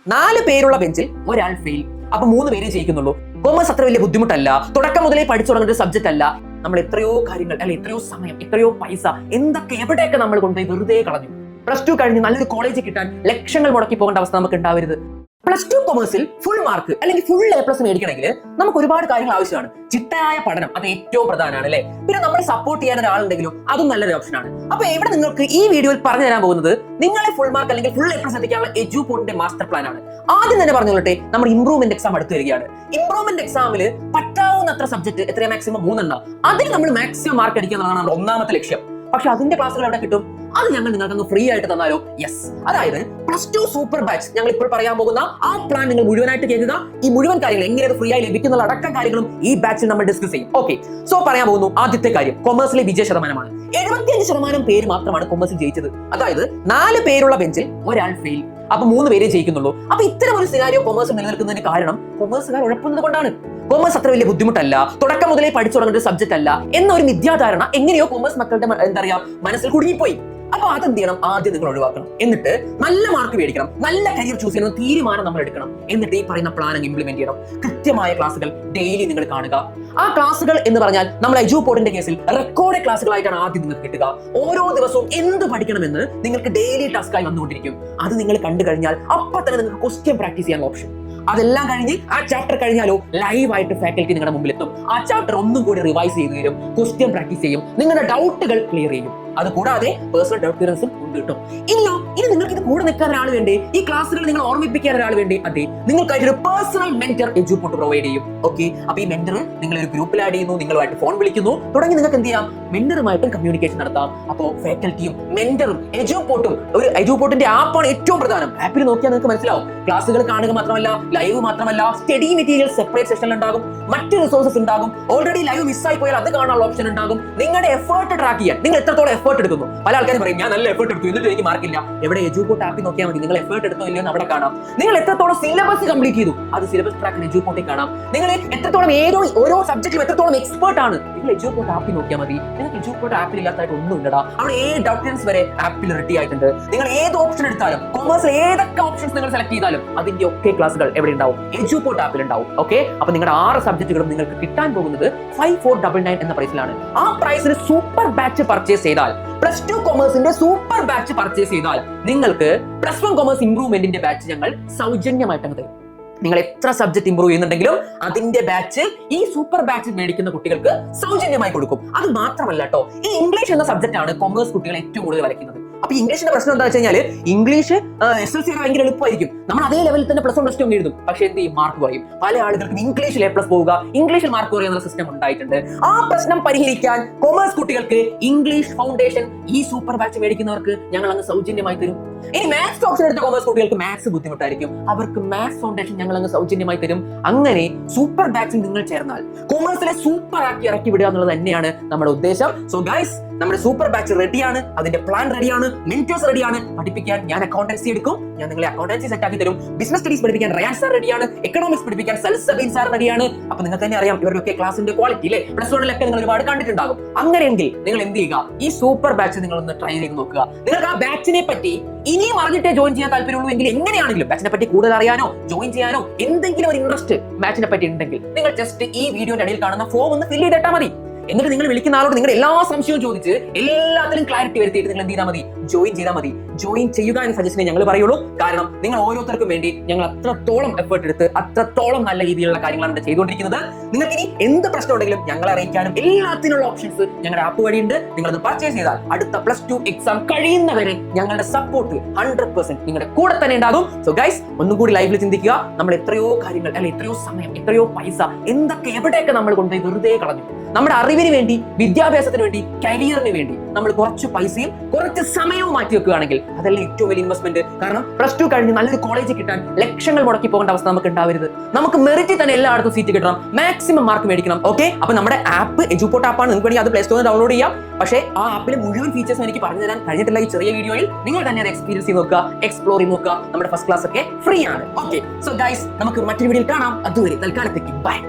4 പേരുള്ള ബെഞ്ചിൽ ഒരാൾ ഫെയിൽ. അപ്പൊ 3 പേരെ ജയിക്കുന്നുള്ളൂ. കോമേഴ്സ് അത്ര വലിയ ബുദ്ധിമുട്ടല്ല. തുടക്കം മുതലേ പഠിച്ചു തുടങ്ങുന്ന ഒരു സബ്ജക്ട് അല്ല. നമ്മൾ എത്രയോ കാര്യങ്ങൾ അല്ലെ, എത്രയോ സമയം, എത്രയോ പൈസ, എന്തൊക്കെ എവിടെയൊക്കെ നമ്മൾ കൊണ്ടുപോയി വെറുതെ കളഞ്ഞു. +2 കഴിഞ്ഞ് നല്ലൊരു കോളേജ് കിട്ടാൻ ലക്ഷങ്ങൾ മുടക്കി പോകേണ്ട അവസ്ഥ നമുക്ക് ഉണ്ടാവരുത്. +2 കൊമേഴ്സിൽ ഫുൾ മാർക്ക് അല്ലെങ്കിൽ ഫുൾ A+ മേടിക്കണമെങ്കിൽ നമുക്ക് ഒരുപാട് കാര്യങ്ങൾ ആവശ്യമാണ്. ചിട്ടയായ പഠനം അത് ഏറ്റവും പ്രധാനമാണ് അല്ലെ. പിന്നെ നമ്മളെ സപ്പോർട്ട് ചെയ്യാൻ ഒരാളുണ്ടെങ്കിലും അതും നല്ലൊരു ഓപ്ഷനാണ്. അപ്പൊ ഇവിടെ നിങ്ങൾക്ക് ഈ വീഡിയോയിൽ പറഞ്ഞു തരാൻ പോകുന്നത് നിങ്ങളെ ഫുൾ മാർക്ക് അല്ലെങ്കിൽ ഫുൾ A+ എത്തിക്കാനുള്ള എഡ്യൂപോർട്ടിന്റെ മാസ്റ്റർ പ്ലാൻ ആണ്. ആദ്യം തന്നെ പറഞ്ഞോളട്ടെ, നമ്മൾ ഇംപ്രൂവ്മെന്റ് എക്സാം അടുത്ത് വരികയാണ്. ഇംപ്രൂവ്മെന്റ് എക്സാമിൽ പറ്റാവുന്നത്ര സബ്ജക്ട് എത്രയാ, മാക്സിമം 3 എണ്ണം. അതിൽ നമ്മൾ മാക്സിമം മാർക്ക് അടിക്കുക എന്നുള്ളതാണ് നമ്മുടെ ഒന്നാമത്തെ ലക്ഷ്യം. പക്ഷെ അതിന്റെ ക്ലാസ്സുകൾ എവിടെ കിട്ടും? അത് ഞങ്ങൾ നിങ്ങൾക്ക് ഫ്രീ ആയിട്ട് തന്നാലോ? യെസ്. അതായത് +2 സൂപ്പർ ബാച്ച് ഞങ്ങൾ ഇപ്പോൾ പറയാൻ പോകുന്ന ആ പ്ലാൻ നിങ്ങൾ മുഴുവനായിട്ട് കേൾക്കുക. ഈ മുഴുവൻ കാര്യങ്ങൾ എങ്ങനെ അത് ഫ്രീ ആയി ലഭിക്കുന്ന അടക്കം കാര്യങ്ങളും ഈ ബാച്ചിൽ നമ്മൾ ഡിസ്കസ് ചെയ്യും. ഓക്കെ, സോ പറയാൻ പോകുന്നു. ആദ്യത്തെ കാര്യം കൊമേഴ്സിലെ വിജയ ശതമാനമാണ്. 75% പേര് മാത്രമാണ് കൊമേഴ്സിൽ ജയിച്ചത്. അതായത് 4 പേരുള്ള ബെഞ്ചിൽ ഒരാൾ ഫെയിൽ. അപ്പൊ 3 പേരെ ജയിക്കുന്നുള്ളൂ. അപ്പൊ ഇത്തരം ഒരു സിനാരിയോ കൊമേഴ്സ് നിലനിൽക്കുന്നതിന് കാരണം കൊമേഴ്സുകാർ ഉഴപ്പുന്നത് കൊണ്ടാണ്. കോമേഴ്സ് അത്ര വലിയ ബുദ്ധിമുട്ടല്ല, തുടക്കം മുതലേ പഠിച്ചു തുടങ്ങുന്ന ഒരു സബ്ജക്ട് അല്ല എന്നൊരു മിഥ്യാധാരണ എങ്ങനെയോ കോമേഴ്സ് മക്കളുടെ മനസ്സിൽ കുടുങ്ങിപ്പോയി. അപ്പൊ അതെന്ത് ചെയ്യണം? ആദ്യം നിങ്ങൾ ഒഴിവാക്കണം. എന്നിട്ട് നല്ല മാർക്ക് മേടിക്കണം, നല്ല കരിയർ ചൂസ് ചെയ്യുന്ന തീരുമാനം നമ്മൾ എടുക്കണം. എന്നിട്ട് ഈ പറയുന്ന പ്ലാൻ ഇംപ്ലിമെന്റ് ചെയ്യണം. കൃത്യമായ ക്ലാസ്സുകൾ ഡെയിലി നിങ്ങൾ കാണുക. ആ ക്ലാസ്സുകൾ എന്ന് പറഞ്ഞാൽ നമ്മൾ എഡ്യൂപോർട്ടിന്റെ കേസിൽ റെക്കോർഡ് ക്ലാസ്സുകളായിട്ടാണ് ആദ്യം നിങ്ങൾക്ക് കിട്ടുക. ഓരോ ദിവസവും എന്ത് പഠിക്കണമെന്ന് നിങ്ങൾക്ക് ഡെയിലി ടാസ്കായി വന്നുകൊണ്ടിരിക്കും. അത് നിങ്ങൾ കണ്ടു കഴിഞ്ഞാൽ അപ്പൊ തന്നെ നിങ്ങൾക്ക് ക്വസ്റ്റ്യൻ പ്രാക്ടീസ് ചെയ്യാൻ ഓപ്ഷൻ. അതെല്ലാം കഴിഞ്ഞ് ആ ചാപ്റ്റർ കഴിഞ്ഞാലോ ലൈവായിട്ട് ഫാക്കൽറ്റി നിങ്ങളുടെ മുമ്പിൽ എത്തും. ആ ചാപ്റ്റർ ഒന്നും കൂടി റിവൈസ് ചെയ്ത് തരും, ക്വസ്റ്റ്യൻ പ്രാക്ടീസ് ചെയ്യും, നിങ്ങളുടെ ഡൗട്ടുകൾ ക്ലിയർ ചെയ്യും. അത് കൂടാതെ പേഴ്സണൽ ഡൗട്ട് ക്ലിയറൻസും ഉണ്ട് കിട്ടും. ഇനി നിങ്ങൾക്ക് ഇത് കൂടെ നിൽക്കാൻ ഒരാൾ വേണ്ടേ? ഈ ക്ലാസ്സുകൾ നിങ്ങൾ ഓർമ്മിപ്പിക്കാൻ ഒരാൾ വേണ്ടേ? അതെ, നിങ്ങൾക്കായിട്ട് ഒരു പേഴ്സണൽ മെന്റർ എഡ്യൂപോർട്ട് പ്രൊവൈഡ് ചെയ്യും. ഓക്കെ, അപ്പൊ ഈ മെന്റർ നിങ്ങൾ ഒരു ഗ്രൂപ്പിൽ ആഡ് ചെയ്യുന്നു, നിങ്ങളുമായിട്ട് ഫോൺ വിളിക്കുന്നു, തുടങ്ങി നിങ്ങൾക്ക് എന്ത് ചെയ്യാം? മെന്ററുമായിട്ടും കമ്മ്യൂണിക്കേഷൻ നടത്താം. അപ്പോൾ ഫാക്കൽറ്റിയും മെന്ററും എഡ്യൂപോർട്ടും, ഒരു എഡ്യൂപോർട്ടിന്റെ ആപ്പാണ് ഏറ്റവും പ്രധാനം. ആപ്പിൽ നോക്കിയാൽ നിങ്ങൾക്ക് മനസ്സിലാവും. ക്ലാസ്സുകൾ കാണുക മാത്രമല്ല, ലൈവ് മാത്രമല്ല, സ്റ്റഡി മെറ്റീരിയൽ സെപ്പറേറ്റ് സെഷൻ ഉണ്ടാകും, മറ്റ് റിസോഴ്സസ് ഉണ്ടാകും. ഓൾറെഡി ലൈവ് മിസ്സായി പോയാൽ അത് കാണാനുള്ള ഓപ്ഷൻ ഉണ്ടാകും. നിങ്ങളുടെ എഫേർട്ട് ട്രാക്ക് ചെയ്യാൻ നിങ്ങൾ എത്രത്തോളം എഫേർട്ട് എടുക്കുന്നു. പല ആൾക്കാരും പറയും ഞാൻ നല്ല എഫേർട്ട് എടുത്തു എന്നിട്ട് എനിക്ക് മാർക്കില്ല. എവിടെ എഡ്യൂപോർട്ട് ആപ്പിൽ നോക്കിയാൽ മതി, നിങ്ങൾ എഫേർട്ട് എടുത്തോ ഇല്ലയോ അവിടെ കാണാം. നിങ്ങൾ എത്രത്തോളം സിലബസ് കംപ്ലീറ്റ് ചെയ്തു അത് സിലബസ് ട്രാക്കിൽ എഡ്യൂപോർട്ടിൽ കാണാം. നിങ്ങൾ എത്രത്തോളം ഓരോ സബ്ജക്റ്റിലും എത്രത്തോളം എക്സ്പേർട്ട് ആണ് നിങ്ങൾ എഡ്യൂപോർട്ട് ആപ്പിൽ നോക്കിയാൽ മതി. നിങ്ങൾക്ക് എഡ്യൂപോർട്ട് ആപ്പിൽ ഇല്ലാത്തതായിട്ട് ഒന്നും ഇല്ലടാ. അവിടെ ഏത് ഡൗട്ട്സ് വരെ ആപ്പിൽ റെഡി ആയിട്ടുണ്ട്. നിങ്ങൾ ഏത് ഓപ്ഷൻ എടുത്താലും, കൊമേഴ്സിൽ ഏതൊക്കെ ഓപ്ഷൻസ് നിങ്ങൾ സെലക്ട് ചെയ്താലും അതിന്റെ ഒക്കെ ക്ലാസ്സുകൾ എവിടെ ഉണ്ടാവും? എഡ്യൂപോർട്ട് ആപ്പിൽ ഉണ്ടാവും. ഓക്കെ, അപ്പൊ നിങ്ങളുടെ 6 സബ്ജക്റ്റുകളും നിങ്ങൾക്ക് കിട്ടാൻ പോകുന്നത് 5499 എന്ന പ്രൈസിലാണ്. ആ പ്രൈസിന് സൂപ്പർ ബാച്ച് പർച്ചേസ് ചെയ്താൽ, +2 കൊമേഴ്സിന്റെ സൂപ്പർ ബാച്ച് പർച്ചേസ് ചെയ്താൽ നിങ്ങൾക്ക് +1 കൊമേഴ്സ് ഇംപ്രൂവ്മെന്റിന്റെ ബാച്ച് ഞങ്ങൾ സൗജന്യമായിട്ട് തരും. നിങ്ങൾ എത്ര സബ്ജക്ട് ഇംപ്രൂവ് ചെയ്യുന്നുണ്ടെങ്കിലും അതിന്റെ ബാച്ച് ഈ സൂപ്പർ ബാച്ച് മേടിക്കുന്ന കുട്ടികൾക്ക് സൗജന്യമായി കൊടുക്കും. അത് മാത്രമല്ല കേട്ടോ, ഈ ഇംഗ്ലീഷ് എന്ന സബ്ജക്ട് ആണ് കൊമേഴ്സ് കുട്ടികൾ ഏറ്റവും കൂടുതൽ വരയ്ക്കുന്നത്. അപ്പൊ ഇംഗ്ലീഷിന്റെ പ്രശ്നം എന്താ വെച്ച് കഴിഞ്ഞാൽ ഇംഗ്ലീഷ് SLC ഭയങ്കര എളുപ്പമായിരിക്കും. നമ്മൾ അതേ ലെവലിൽ തന്നെ +1 +2 എഴുതും. പക്ഷെ എന്ത് ചെയ്യും? മാർക്ക് കുറയും. പല ആളുകൾക്കും ഇംഗ്ലീഷിൽ A+ പോവുക, ഇംഗ്ലീഷിൽ മാർക്ക് കുറയുന്ന സിസ്റ്റം ഉണ്ടായിട്ടുണ്ട്. ആ പ്രശ്നം പരിഹരിക്കാൻ കൊമേഴ്സ് കുട്ടികൾക്ക് ഇംഗ്ലീഷ് ഫൗണ്ടേഷൻ ഈ സൂപ്പർ ബാച്ച് മേടിക്കുന്നവർക്ക് ഞങ്ങൾ അങ്ങ് സൗജന്യമായി തരും. ഇനി മാത്സ് ഓപ്ഷൻ എടുത്ത കൊമേഴ്സ് കുട്ടികൾക്ക് മാത്സ് ബുദ്ധിമുട്ടായിരിക്കും, അവർക്ക് മാത്സ് ഫൗണ്ടേഷൻ ഞങ്ങൾ അങ്ങ് സൗജന്യമായി തരും. അങ്ങനെ സൂപ്പർ ബാച്ചിൽ നിങ്ങൾ ചേർന്നാൽ കൊമേഴ്സിലെ സൂപ്പർ ആക്കി ഇറക്കി വിടുക എന്നുള്ളത് തന്നെയാണ് നമ്മുടെ ഉദ്ദേശം. സോ ഗൈസ്, നമ്മുടെ സൂപ്പർ ബാച്ച് റെഡിയാണ്, അതിന്റെ പ്ലാൻ റെഡിയാണ്, മെന്റേഴ്സ് റെഡിയാണ്. പഠിപ്പിക്കാൻ ഞാൻ അക്കൗണ്ടൻസി എടുക്കും, ഞാൻ നിങ്ങളെ അക്കൗണ്ടൻസി സെറ്റ് ആക്കി തരും. ബിസിനസ് സ്റ്റഡീസ് പഠിപ്പിക്കാൻ റയാൻ സാർ റെഡിയാണ്, എക്കണോമിക്സ് പഠിപ്പിക്കാൻ സൽസബീൻ സാർ റെഡിയാണ്. അപ്പൊ നിങ്ങൾക്ക് തന്നെ അറിയാം ഇവരുടെയൊക്കെ ക്ലാസിന്റെ ക്വാളിറ്റി അല്ലേ, +1 നിങ്ങൾ ഒരുപാട് കണ്ടിട്ടുണ്ടാകും. അങ്ങനെയെങ്കിൽ നിങ്ങൾ എന്ത് ചെയ്യുക? ഈ സൂപ്പർ ബാച്ച് നിങ്ങൾ ഒന്ന് ട്രൈ ചെയ്ത് നോക്കുക. നിങ്ങൾക്ക് ആ ബാച്ചിനെ പറ്റി ഇനിയും അറിഞ്ഞിട്ടേ ജോയിൻ ചെയ്യാൻ താല്പര്യമുള്ളൂ എങ്കിൽ എങ്ങനെയാണെങ്കിലും ബാച്ചിനെ പറ്റി കൂടുതൽ അറിയാനോ ജോയിൻ ചെയ്യാനോ എന്തെങ്കിലും ഒരു ഇൻട്രസ്റ്റ് ബാച്ചിനെ പറ്റി ഉണ്ടെങ്കിൽ നിങ്ങൾ ജസ്റ്റ് ഈ വീഡിയോയുടെ ഇടയിൽ കാണുന്ന ഫോം ഒന്ന് ഫിൽ ചെയ്തിട്ടാൽ മതി. എന്നിട്ട് നിങ്ങൾ വിളിക്കുന്ന ആളോട് നിങ്ങളുടെ എല്ലാ സംശയവും ചോദിച്ച് എല്ലാത്തിലും ക്ലാരിറ്റി വരുത്തിയിട്ട് നിങ്ങൾ എന്ത് ചെയ്താൽ മതി? ജോയിൻ ചെയ്താൽ മതി. ജോയിൻ ചെയ്യുക എന്ന സജഷനെ ഞങ്ങൾ പറയുള്ളൂ. കാരണം നിങ്ങൾ ഓരോരുത്തർക്കും വേണ്ടി ഞങ്ങൾ അത്രത്തോളം എഫേർട്ട് എടുത്ത് അത്രത്തോളം നല്ല രീതിയിലുള്ള കാര്യങ്ങളാണ് ചെയ്തുകൊണ്ടിരിക്കുന്നത്. നിങ്ങൾക്ക് ഇനി എന്ത് പ്രശ്നം ഉണ്ടെങ്കിലും ഞങ്ങളെ അറിയിക്കാനും എല്ലാത്തിനുള്ള ഓപ്ഷൻസ് ഞങ്ങളുടെ ആപ്പ് വഴിയുണ്ട്. നിങ്ങളത് പർച്ചേസ് ചെയ്താൽ അടുത്ത +2 എക്സാം കഴിയുന്നവരെ ഞങ്ങളുടെ സപ്പോർട്ട് 100% നിങ്ങളുടെ കൂടെ തന്നെ ഉണ്ടാകും. സോ ഗൈസ്, ഒന്നും കൂടി ലൈവിൽ ചിന്തിക്കുക. നമ്മൾ എത്രയോ കാര്യങ്ങൾ അല്ലെ, എത്രയോ സമയം, എത്രയോ പൈസ, എന്തൊക്കെ എവിടെയൊക്കെ നമ്മൾ കൊണ്ടുപോയി വെറുതെ കളഞ്ഞു. നമ്മുടെ അറിവിന് വേണ്ടി, വിദ്യാഭ്യാസത്തിന് വേണ്ടി, കരിയറിന് വേണ്ടി നമ്മൾ കുറച്ച് പൈസയും കുറച്ച് സമയവും മാറ്റി വെക്കുകയാണെങ്കിൽ അതല്ല ഏറ്റവും വലിയ ഇൻവെസ്റ്റ്മെന്റ്. കാരണം +2 കഴിഞ്ഞ് നല്ലൊരു കോളേജ് കിട്ടാൻ ലക്ഷങ്ങൾ മുടക്കി പോകേണ്ട അവസ്ഥ നമുക്ക് ഉണ്ടാവരുത്. നമുക്ക് മെറിറ്റിൽ തന്നെ എല്ലായിടത്തും സീറ്റ് കിട്ടണം, മാക്സിമം മാർക്ക് മേടിക്കണം. ഓക്കെ, അപ്പൊ നമ്മുടെ ആപ്പ് എഡ്യൂപോർട്ട് ആപ്പാണ്. നിങ്ങൾക്ക് വേണ്ടി അത് പ്ലേ സ്റ്റോറിൽ ഡൗൺലോഡ് ചെയ്യാം. പക്ഷേ ആ ആപ്പിലെ മുഴുവൻ ഫീച്ചേഴ്സും എനിക്ക് പറഞ്ഞു തരാൻ കഴിഞ്ഞിട്ടില്ല ഈ ചെറിയ വീഡിയോയിൽ. നിങ്ങൾ തന്നെ അത് എക്സ്പീരിയൻസ് ചെയ്ത് നോക്കുക, എക്സ്പ്ലോർ ചെയ്ത് നോക്കുക. നമ്മുടെ ഫസ്റ്റ് ക്ലാസ് ഒക്കെ ഫ്രീ ആണ്. ഓക്കെ, സോ ഗൈസ്, നമുക്ക് മറ്റൊരു വീഡിയോയിൽ കാണാം. അതുവരെ തൽക്കാലത്തേക്ക് ബൈ.